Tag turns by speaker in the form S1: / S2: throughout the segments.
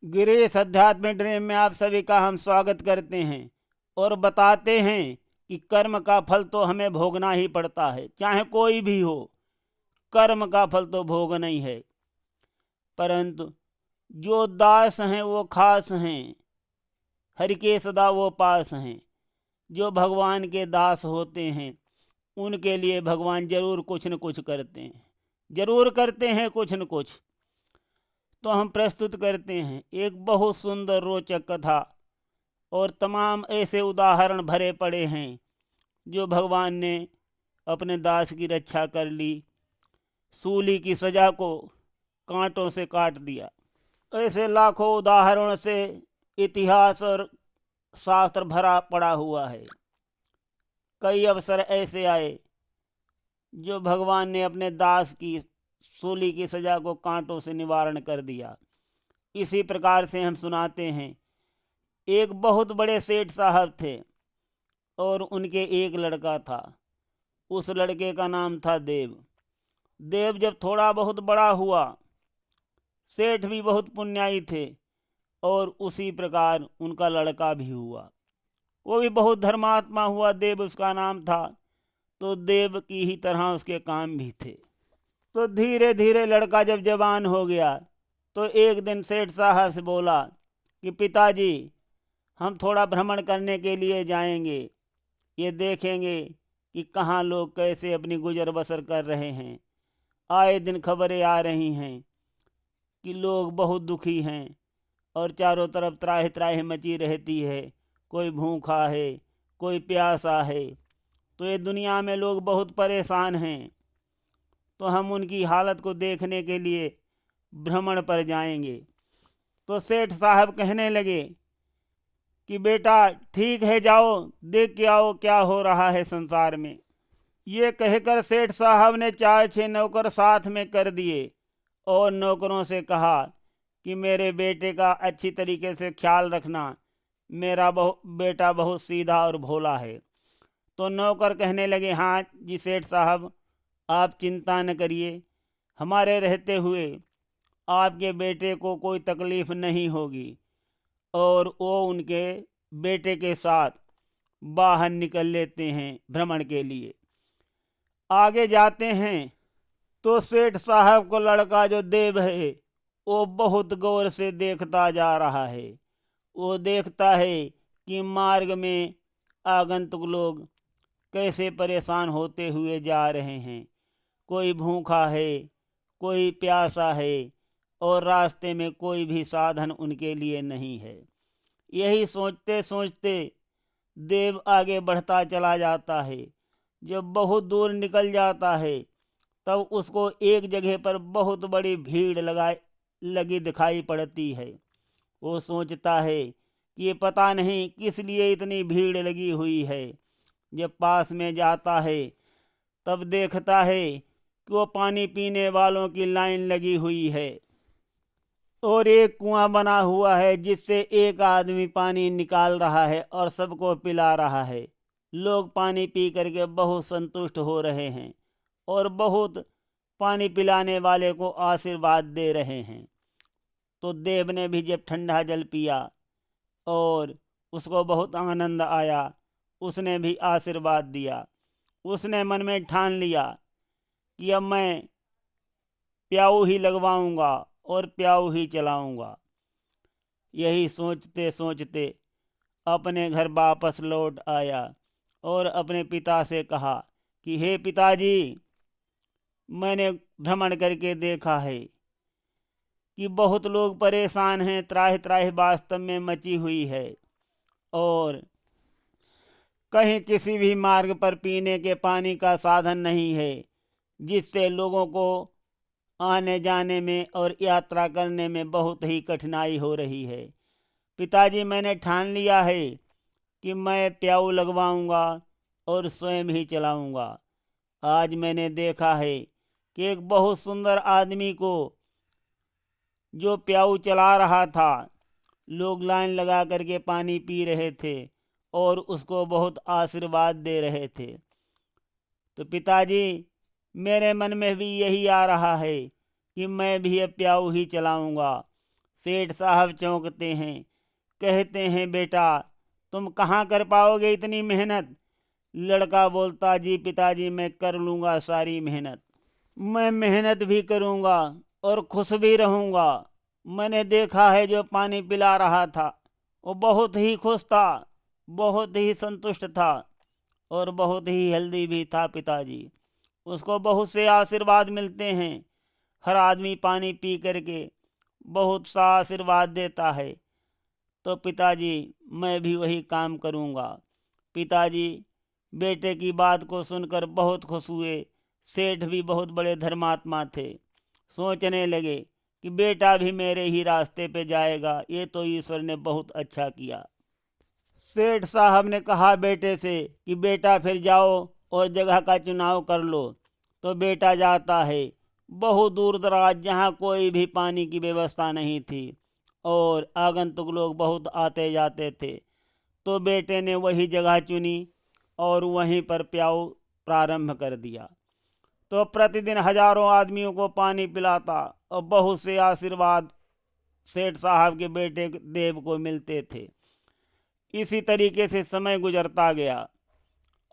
S1: गिरीश अध्यात्म ड्रीम में आप सभी का हम स्वागत करते हैं और बताते हैं कि कर्म का फल तो हमें भोगना ही पड़ता है, चाहे कोई भी हो। कर्म का फल तो भोगना ही है। परंतु जो दास हैं वो खास हैं, हरि के सदा वो पास हैं। जो भगवान के दास होते हैं उनके लिए भगवान जरूर कुछ न कुछ करते हैं, जरूर करते हैं कुछ न कुछ। तो हम प्रस्तुत करते हैं एक बहुत सुंदर रोचक कथा, और तमाम ऐसे उदाहरण भरे पड़े हैं जो भगवान ने अपने दास की रक्षा कर ली, सूली की सजा को कांटों से काट दिया। ऐसे लाखों उदाहरणों से इतिहास और शास्त्र भरा पड़ा हुआ है। कई अवसर ऐसे आए जो भगवान ने अपने दास की सूली की सजा को कांटों से निवारण कर दिया। इसी प्रकार से हम सुनाते हैं। एक बहुत बड़े सेठ साहब थे और उनके एक लड़का था। उस लड़के का नाम था देव। देव जब थोड़ा बहुत बड़ा हुआ, सेठ भी बहुत पुण्याई थे, और उसी प्रकार उनका लड़का भी हुआ। वो भी बहुत धर्मात्मा हुआ, देव उसका नाम था। तो देव की ही तरह उसके काम भी थे। तो धीरे धीरे लड़का जब जवान हो गया तो एक दिन सेठ साहब से बोला कि पिताजी, हम थोड़ा भ्रमण करने के लिए जाएंगे, ये देखेंगे कि कहाँ लोग कैसे अपनी गुजर बसर कर रहे हैं। आए दिन खबरें आ रही हैं कि लोग बहुत दुखी हैं और चारों तरफ त्राहि त्राहि मची रहती है। कोई भूखा है, कोई प्यासा है। तो ये दुनिया में लोग बहुत परेशान हैं। तो हम उनकी हालत को देखने के लिए भ्रमण पर जाएंगे। तो सेठ साहब कहने लगे कि बेटा ठीक है, जाओ देख के आओ क्या हो रहा है संसार में। ये कहकर सेठ साहब ने 4-6 नौकर साथ में कर दिए और नौकरों से कहा कि मेरे बेटे का अच्छी तरीके से ख्याल रखना, मेरा बेटा बहुत सीधा और भोला है। तो नौकर कहने लगे, हाँ जी सेठ साहब, आप चिंता न करिए, हमारे रहते हुए आपके बेटे को कोई तकलीफ नहीं होगी। और वो उनके बेटे के साथ बाहर निकल लेते हैं भ्रमण के लिए। आगे जाते हैं तो सेठ साहब को लड़का जो देव है वो बहुत गौर से देखता जा रहा है। वो देखता है कि मार्ग में आगंतुक लोग कैसे परेशान होते हुए जा रहे हैं। कोई भूखा है, कोई प्यासा है, और रास्ते में कोई भी साधन उनके लिए नहीं है। यही सोचते सोचते देव आगे बढ़ता चला जाता है। जब बहुत दूर निकल जाता है तब उसको एक जगह पर बहुत बड़ी भीड़ लगी दिखाई पड़ती है। वो सोचता है कि ये पता नहीं किस लिए इतनी भीड़ लगी हुई है। जब पास में जाता है तब देखता है कि वो पानी पीने वालों की लाइन लगी हुई है और एक कुआं बना हुआ है जिससे एक आदमी पानी निकाल रहा है और सबको पिला रहा है। लोग पानी पी करके बहुत संतुष्ट हो रहे हैं और बहुत पानी पिलाने वाले को आशीर्वाद दे रहे हैं। तो देव ने भी जब ठंडा जल पिया और उसको बहुत आनंद आया, उसने भी आशीर्वाद दिया। उसने मन में ठान लिया कि अब मैं प्याऊ ही लगवाऊंगा और प्याऊ ही चलाऊंगा। यही सोचते सोचते अपने घर वापस लौट आया और अपने पिता से कहा कि हे पिताजी, मैंने भ्रमण करके देखा है कि बहुत लोग परेशान हैं, त्राहि त्राहि वास्तव में मची हुई है, और कहीं किसी भी मार्ग पर पीने के पानी का साधन नहीं है, जिससे लोगों को आने जाने में और यात्रा करने में बहुत ही कठिनाई हो रही है। पिताजी, मैंने ठान लिया है कि मैं प्याऊ लगवाऊंगा और स्वयं ही चलाऊंगा। आज मैंने देखा है कि एक बहुत सुंदर आदमी को जो प्याऊ चला रहा था, लोग लाइन लगा करके पानी पी रहे थे और उसको बहुत आशीर्वाद दे रहे थे। तो पिताजी, मेरे मन में भी यही आ रहा है कि मैं भी अब प्याऊ ही चलाऊंगा। सेठ साहब चौंकते हैं, कहते हैं बेटा तुम कहाँ कर पाओगे इतनी मेहनत। लड़का बोलता जी पिताजी मैं कर लूँगा सारी मेहनत, मैं मेहनत भी करूँगा और खुश भी रहूँगा। मैंने देखा है जो पानी पिला रहा था वो बहुत ही खुश था, बहुत ही संतुष्ट था और बहुत ही हेल्दी भी था पिताजी। उसको बहुत से आशीर्वाद मिलते हैं, हर आदमी पानी पी करके बहुत सा आशीर्वाद देता है। तो पिताजी मैं भी वही काम करूँगा। पिताजी बेटे की बात को सुनकर बहुत खुश हुए। सेठ भी बहुत बड़े धर्मात्मा थे, सोचने लगे कि बेटा भी मेरे ही रास्ते पे जाएगा, ये तो ईश्वर ने बहुत अच्छा किया। सेठ साहब ने कहा बेटे से कि बेटा फिर जाओ और जगह का चुनाव कर लो। तो बेटा जाता है बहुत दूर दराज जहाँ कोई भी पानी की व्यवस्था नहीं थी और आगंतुक लोग बहुत आते जाते थे। तो बेटे ने वही जगह चुनी और वहीं पर प्याऊ प्रारंभ कर दिया। तो प्रतिदिन हजारों आदमियों को पानी पिलाता और बहुत से आशीर्वाद सेठ साहब के बेटे देव को मिलते थे। इसी तरीके से समय गुजरता गया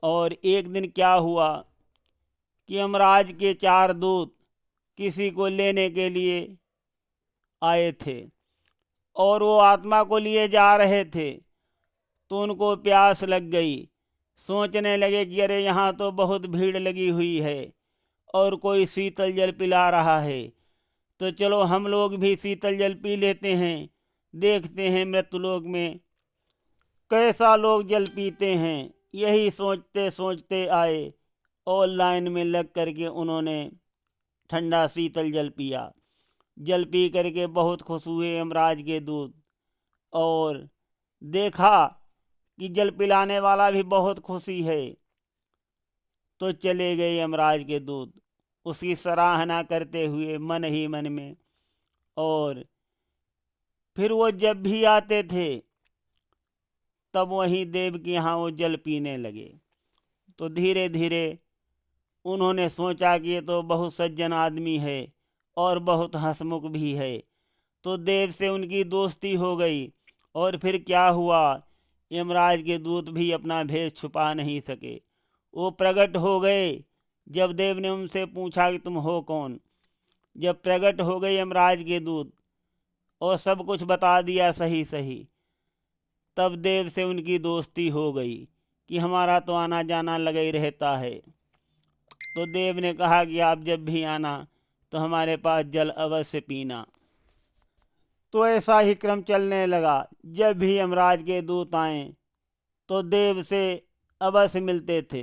S1: और एक दिन क्या हुआ कि यमराज के 4 दूत किसी को लेने के लिए आए थे और वो आत्मा को लिए जा रहे थे। तो उनको प्यास लग गई, सोचने लगे कि अरे यहाँ तो बहुत भीड़ लगी हुई है और कोई शीतल जल पिला रहा है, तो चलो हम लोग भी शीतल जल पी लेते हैं, देखते हैं मृत्युलोक में कैसा लोग जल पीते हैं। यही सोचते सोचते आए और लाइन में लग करके उन्होंने ठंडा शीतल जल पिया। जल पी करके बहुत खुश हुए यमराज के दूत और देखा कि जल पिलाने वाला भी बहुत खुशी है। तो चले गए यमराज के दूत उसकी सराहना करते हुए मन ही मन में। और फिर वो जब भी आते थे तब वहीं देव के यहाँ वो जल पीने लगे। तो धीरे धीरे उन्होंने सोचा कि ये तो बहुत सज्जन आदमी है और बहुत हंसमुख भी है। तो देव से उनकी दोस्ती हो गई। और फिर क्या हुआ, यमराज के दूत भी अपना भेष छुपा नहीं सके, वो प्रकट हो गए। जब देव ने उनसे पूछा कि तुम हो कौन, जब प्रकट हो गए यमराज के दूत और सब कुछ बता दिया सही सही, तब देव से उनकी दोस्ती हो गई कि हमारा तो आना जाना लगा ही रहता है। तो देव ने कहा कि आप जब भी आना तो हमारे पास जल अवश्य पीना। तो ऐसा ही क्रम चलने लगा। जब भी यमराज के दूत आए तो देव से अवश्य मिलते थे।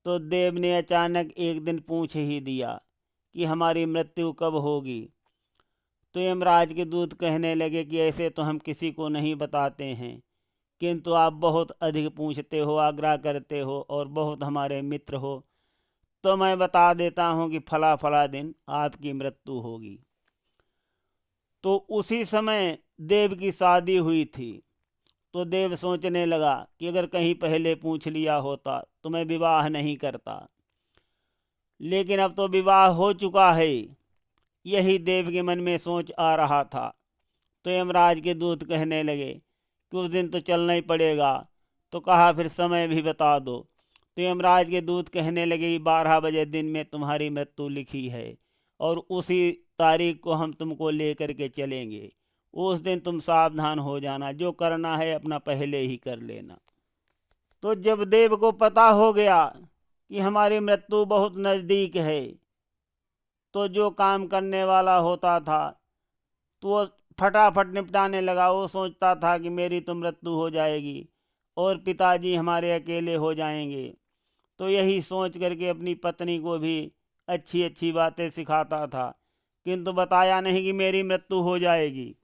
S1: तो देव ने अचानक एक दिन पूछ ही दिया कि हमारी मृत्यु कब होगी। तो यमराज के दूत कहने लगे कि ऐसे तो हम किसी को नहीं बताते हैं, किंतु आप बहुत अधिक पूछते हो, आग्रह करते हो और बहुत हमारे मित्र हो, तो मैं बता देता हूँ कि फला फला दिन आपकी मृत्यु होगी। तो उसी समय देव की शादी हुई थी। तो देव सोचने लगा कि अगर कहीं पहले पूछ लिया होता तो मैं विवाह नहीं करता, लेकिन अब तो विवाह हो चुका है। यही देव के मन में सोच आ रहा था। तो यमराज के दूत कहने लगे कि उस दिन तो चलना ही पड़ेगा। तो कहा फिर समय भी बता दो। तो यमराज के दूत कहने लगे 12 बजे दिन में तुम्हारी मृत्यु लिखी है और उसी तारीख को हम तुमको लेकर के चलेंगे। उस दिन तुम सावधान हो जाना, जो करना है अपना पहले ही कर लेना। तो जब देव को पता हो गया कि हमारी मृत्यु बहुत नज़दीक है, तो जो काम करने वाला होता था तो वो फटाफट निपटाने लगा। वो सोचता था कि मेरी तो मृत्यु हो जाएगी और पिताजी हमारे अकेले हो जाएंगे। तो यही सोच करके अपनी पत्नी को भी अच्छी अच्छी बातें सिखाता था, किंतु बताया नहीं कि मेरी मृत्यु हो जाएगी।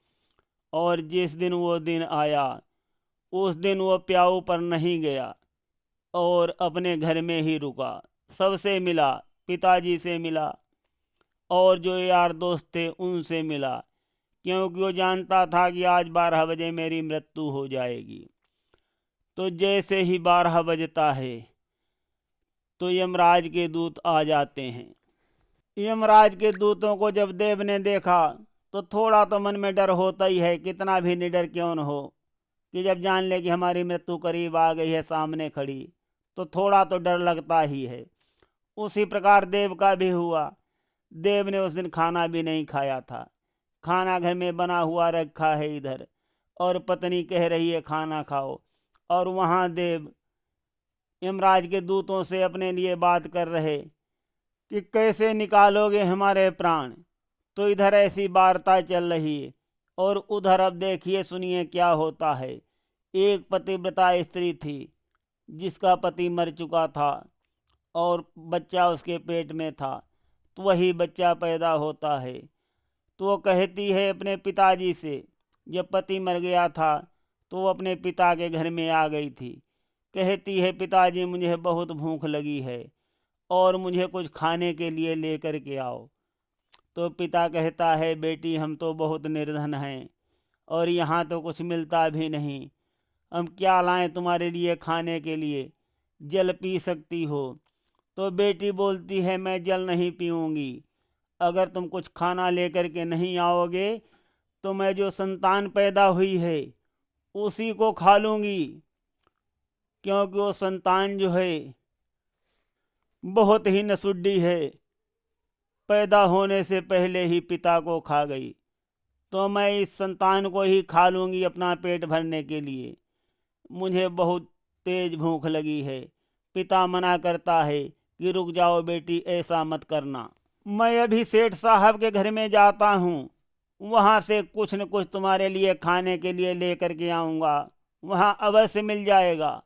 S1: और जिस दिन वो दिन आया उस दिन वो प्याऊ पर नहीं गया और अपने घर में ही रुका। सबसे मिला, पिताजी से मिला और जो यार दोस्त थे उनसे मिला, क्योंकि वो जानता था कि आज 12 बजे मेरी मृत्यु हो जाएगी। तो जैसे ही 12 बजता है तो यमराज के दूत आ जाते हैं। यमराज के दूतों को जब देव ने देखा तो थोड़ा तो मन में डर होता ही है, कितना भी निडर क्यों न हो, कि जब जान ले कि हमारी मृत्यु करीब आ गई है, सामने खड़ी, तो थोड़ा तो डर लगता ही है। उसी प्रकार देव का भी हुआ। देव ने उस दिन खाना भी नहीं खाया था। खाना घर में बना हुआ रखा है इधर, और पत्नी कह रही है खाना खाओ, और वहाँ देव यमराज के दूतों से अपने लिए बात कर रहे कि कैसे निकालोगे हमारे प्राण। तो इधर ऐसी वार्ता चल रही है, और उधर अब देखिए सुनिए क्या होता है। एक पतिव्रता स्त्री थी जिसका पति मर चुका था और बच्चा उसके पेट में था, तो वही बच्चा पैदा होता है। तो वो कहती है अपने पिताजी से, जब पति मर गया था तो वो अपने पिता के घर में आ गई थी। कहती है पिताजी मुझे बहुत भूख लगी है और मुझे कुछ खाने के लिए लेकर के आओ। तो पिता कहता है बेटी हम तो बहुत निर्धन हैं और यहाँ तो कुछ मिलता भी नहीं, हम क्या लाएं तुम्हारे लिए खाने के लिए, जल पी सकती हो। तो बेटी बोलती है मैं जल नहीं पीऊँगी, अगर तुम कुछ खाना लेकर के नहीं आओगे तो मैं जो संतान पैदा हुई है उसी को खा लूँगी, क्योंकि वो संतान जो है बहुत ही नसुड्डी है, पैदा होने से पहले ही पिता को खा गई। तो मैं इस संतान को ही खा लूँगी अपना पेट भरने के लिए, मुझे बहुत तेज भूख लगी है। पिता मना करता है कि रुक जाओ बेटी, ऐसा मत करना, मैं अभी सेठ साहब के घर में जाता हूँ, वहाँ से कुछ न कुछ तुम्हारे लिए खाने के लिए लेकर के आऊँगा, वहाँ अवश्य मिल जाएगा,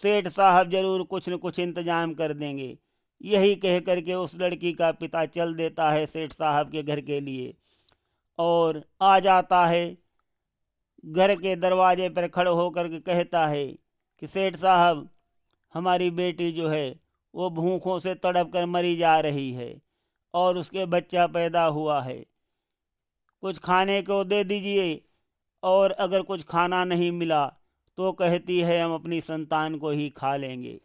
S1: सेठ साहब जरूर कुछ न कुछ इंतजाम कर देंगे। यही कह करके उस लड़की का पिता चल देता है सेठ साहब के घर के लिए, और आ जाता है घर के दरवाजे पर खड़े होकर के कहता है कि सेठ साहब हमारी बेटी जो है वो भूखों से तड़प कर मरी जा रही है और उसके बच्चा पैदा हुआ है, कुछ खाने को दे दीजिए। और अगर कुछ खाना नहीं मिला तो कहती है हम अपनी संतान को ही खा लेंगे,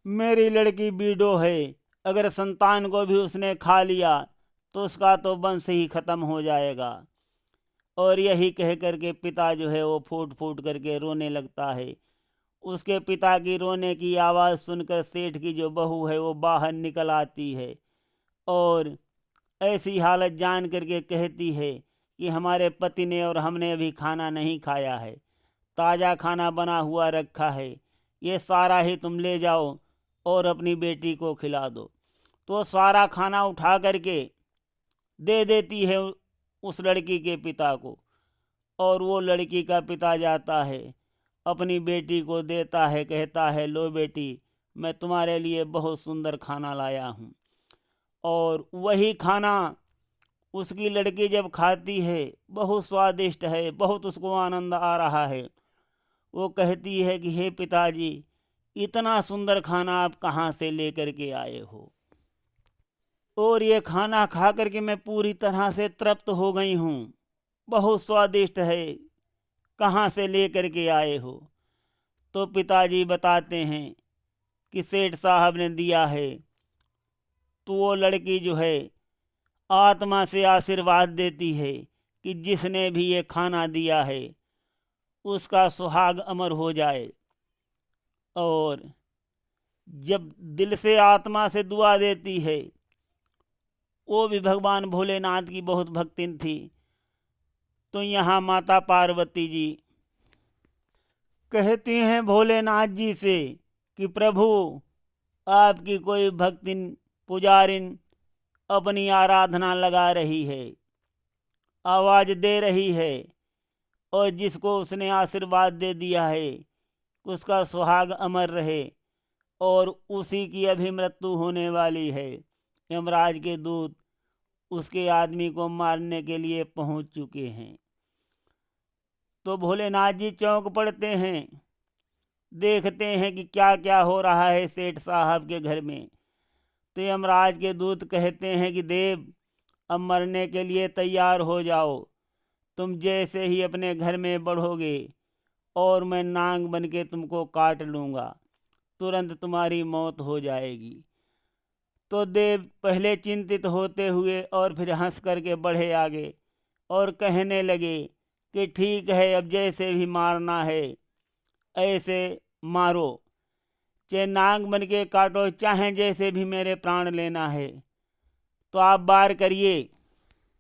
S1: मेरी लड़की बीडो है, अगर संतान को भी उसने खा लिया तो उसका तो वंश ही खत्म हो जाएगा। और यही कह करके पिता जो है वो फूट फूट करके रोने लगता है। उसके पिता की रोने की आवाज़ सुनकर सेठ की जो बहू है वो बाहर निकल आती है और ऐसी हालत जान करके कहती है कि हमारे पति ने और हमने अभी खाना नहीं खाया है, ताज़ा खाना बना हुआ रखा है, ये सारा ही तुम ले जाओ और अपनी बेटी को खिला दो। तो सारा खाना उठा करके दे देती है उस लड़की के पिता को, और वो लड़की का पिता जाता है अपनी बेटी को देता है, कहता है लो बेटी मैं तुम्हारे लिए बहुत सुंदर खाना लाया हूँ। और वही खाना उसकी लड़की जब खाती है बहुत स्वादिष्ट है, बहुत उसको आनंद आ रहा है। वो कहती है कि हे पिताजी इतना सुंदर खाना आप कहाँ से लेकर के आए हो, और ये खाना खा करके मैं पूरी तरह से तृप्त हो गई हूँ, बहुत स्वादिष्ट है, कहाँ से लेकर के आए हो। तो पिताजी बताते हैं कि सेठ साहब ने दिया है। तो वो लड़की जो है आत्मा से आशीर्वाद देती है कि जिसने भी ये खाना दिया है उसका सुहाग अमर हो जाए। और जब दिल से आत्मा से दुआ देती है, वो भी भगवान भोलेनाथ की बहुत भक्तिन थी। तो यहाँ माता पार्वती जी कहती हैं भोलेनाथ जी से कि प्रभु आपकी कोई भक्तिन पुजारिन अपनी आराधना लगा रही है, आवाज़ दे रही है, और जिसको उसने आशीर्वाद दे दिया है उसका सुहाग अमर रहे, और उसी की अभी मृत्यु होने वाली है। यमराज के दूत उसके आदमी को मारने के लिए पहुंच चुके हैं। तो भोलेनाथ जी चौंक पड़ते हैं, देखते हैं कि क्या क्या हो रहा है सेठ साहब के घर में। तो यमराज के दूत कहते हैं कि देव अब मरने के लिए तैयार हो जाओ, तुम जैसे ही अपने घर में बढ़ोगे और मैं नांग बन के तुमको काट लूँगा, तुरंत तुम्हारी मौत हो जाएगी। तो देव पहले चिंतित होते हुए और फिर हंस करके बढ़े आगे और कहने लगे कि ठीक है, अब जैसे भी मारना है ऐसे मारो, चाहे नाग बन के काटो, चाहे जैसे भी मेरे प्राण लेना है तो आप वार करिए।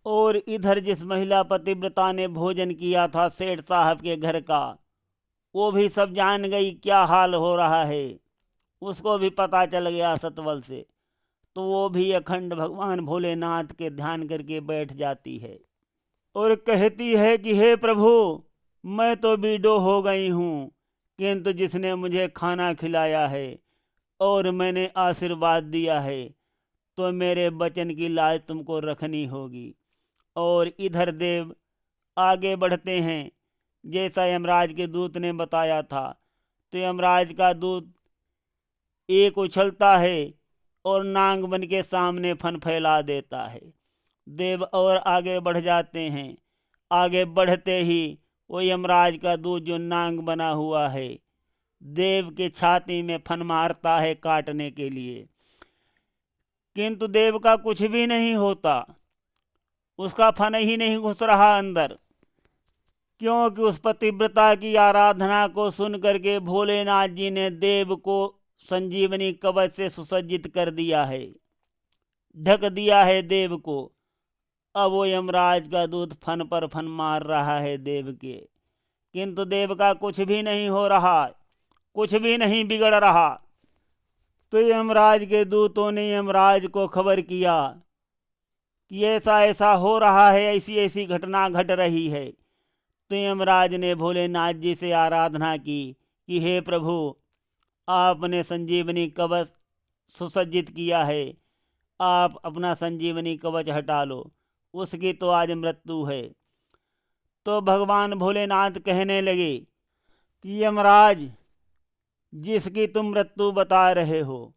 S1: और इधर जिस महिला पतिव्रता ने भोजन किया था सेठ साहब के घर का, वो भी सब जान गई क्या हाल हो रहा है, उसको भी पता चल गया सतबल से। तो वो भी अखंड भगवान भोलेनाथ के ध्यान करके बैठ जाती है और कहती है कि हे प्रभु, मैं तो बीडो हो गई हूँ, किंतु जिसने मुझे खाना खिलाया है और मैंने आशीर्वाद दिया है तो मेरे वचन की लाज तुमको रखनी होगी। और इधर देव आगे बढ़ते हैं, जैसा यमराज के दूत ने बताया था। तो यमराज का दूत एक उछलता है और नांग बन के सामने फन फैला देता है। देव और आगे बढ़ जाते हैं। आगे बढ़ते ही वो यमराज का दूत जो नांग बना हुआ है देव के छाती में फन मारता है काटने के लिए, किंतु देव का कुछ भी नहीं होता, उसका फन ही नहीं घुस रहा अंदर, क्योंकि उस पतिव्रता की आराधना को सुन करके भोलेनाथ जी ने देव को संजीवनी कवच से सुसज्जित कर दिया है, ढक दिया है देव को। अब वो यमराज का दूत फन पर फन मार रहा है देव के, किंतु देव का कुछ भी नहीं हो रहा, कुछ भी नहीं बिगड़ रहा। तो यमराज के दूतों ने यमराज को खबर किया कि ऐसा ऐसा हो रहा है, ऐसी ऐसी घटना घट रही है। तो यमराज ने भोलेनाथ जी से आराधना की कि हे प्रभु, आपने संजीवनी कवच सुसज्जित किया है, आप अपना संजीवनी कवच हटा लो, उसकी तो आज मृत्यु है। तो भगवान भोलेनाथ कहने लगे कि यमराज, जिसकी तुम मृत्यु बता रहे हो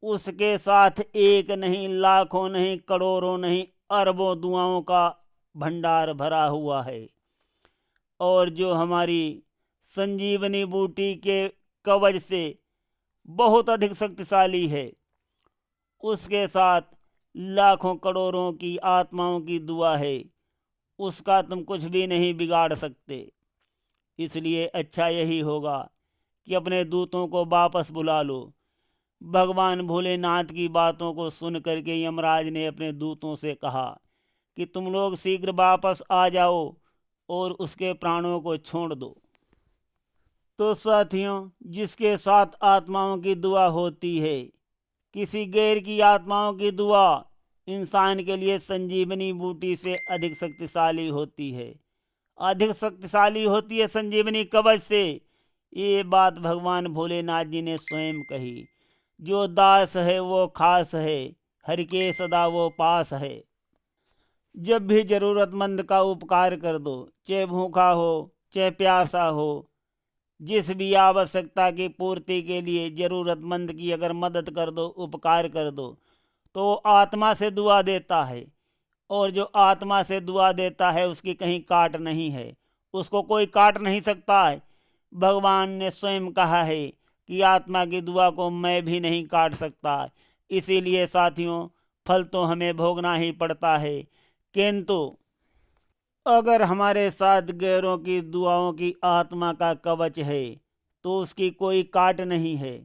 S1: उसके साथ एक नहीं, लाखों नहीं, करोड़ों नहीं, अरबों दुआओं का भंडार भरा हुआ है। और जो हमारी संजीवनी बूटी के कवच से बहुत अधिक शक्तिशाली है, उसके साथ लाखों करोड़ों की आत्माओं की दुआ है, उसका तुम कुछ भी नहीं बिगाड़ सकते। इसलिए अच्छा यही होगा कि अपने दूतों को वापस बुला लो। भगवान भोलेनाथ की बातों को सुन करके यमराज ने अपने दूतों से कहा कि तुम लोग शीघ्र वापस आ जाओ और उसके प्राणों को छोड़ दो। तो साथियों, जिसके साथ आत्माओं की दुआ होती है, किसी गैर की आत्माओं की दुआ इंसान के लिए संजीवनी बूटी से अधिक शक्तिशाली होती है, अधिक शक्तिशाली होती है संजीवनी कवच से। ये बात भगवान भोलेनाथ जी ने स्वयं कही। जो दास है वो खास है, हर के सदा वो पास है। जब भी जरूरतमंद का उपकार कर दो, चाहे भूखा हो चाहे प्यासा हो, जिस भी आवश्यकता की पूर्ति के लिए जरूरतमंद की अगर मदद कर दो, उपकार कर दो, तो आत्मा से दुआ देता है। और जो आत्मा से दुआ देता है उसकी कहीं काट नहीं है, उसको कोई काट नहीं सकता है। भगवान ने स्वयं कहा है कि आत्मा की दुआ को मैं भी नहीं काट सकता। इसीलिए साथियों, फल तो हमें भोगना ही पड़ता है, किंतु अगर हमारे साथ गैरों की दुआओं की आत्मा का कवच है तो उसकी कोई काट नहीं है,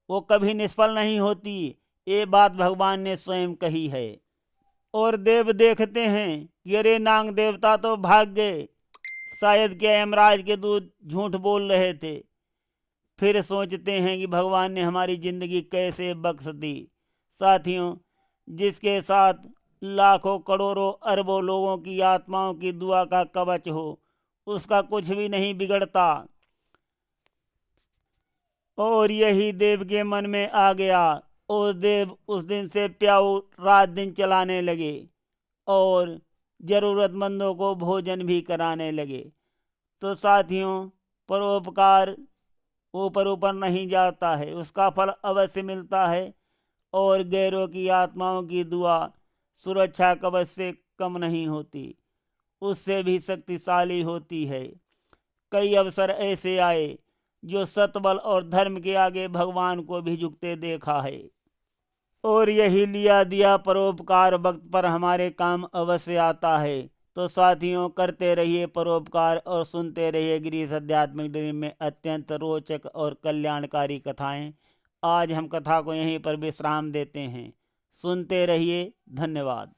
S1: वो कभी निष्फल नहीं होती। ये बात भगवान ने स्वयं कही है। और देव देखते हैं कि अरे नाग देवता तो भाग गए, शायद क्या यमराज के दूत झूठ बोल रहे थे। फिर सोचते हैं कि भगवान ने हमारी जिंदगी कैसे बख्श दी। साथियों, जिसके साथ लाखों करोड़ों अरबों लोगों की आत्माओं की दुआ का कवच हो, उसका कुछ भी नहीं बिगड़ता। और यही देव के मन में आ गया और देव उस दिन से प्याऊ रात दिन चलाने लगे और जरूरतमंदों को भोजन भी कराने लगे। तो साथियों, परोपकार ऊपर ऊपर नहीं जाता है, उसका फल अवश्य मिलता है। और गैरों की आत्माओं की दुआ सुरक्षा कवच से कम नहीं होती, उससे भी शक्तिशाली होती है। कई अवसर ऐसे आए जो सतबल और धर्म के आगे भगवान को भी झुकते देखा है। और यही लिया दिया परोपकार वक्त पर हमारे काम अवश्य आता है। तो साथियों, करते रहिए परोपकार और सुनते रहिए गिरीश आध्यात्मिक ड्रीम में अत्यंत रोचक और कल्याणकारी कथाएं। आज हम कथा को यहीं पर विश्राम देते हैं। सुनते रहिए। धन्यवाद।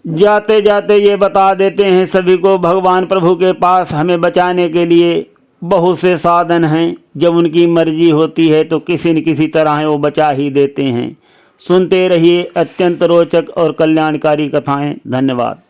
S1: जाते जाते ये बता देते हैं सभी को, भगवान प्रभु के पास हमें बचाने के लिए बहुत से साधन हैं। जब उनकी मर्जी होती है तो किसी न किसी तरह वो बचा ही देते हैं। सुनते रहिए अत्यंत रोचक और कल्याणकारी कथाएं। धन्यवाद।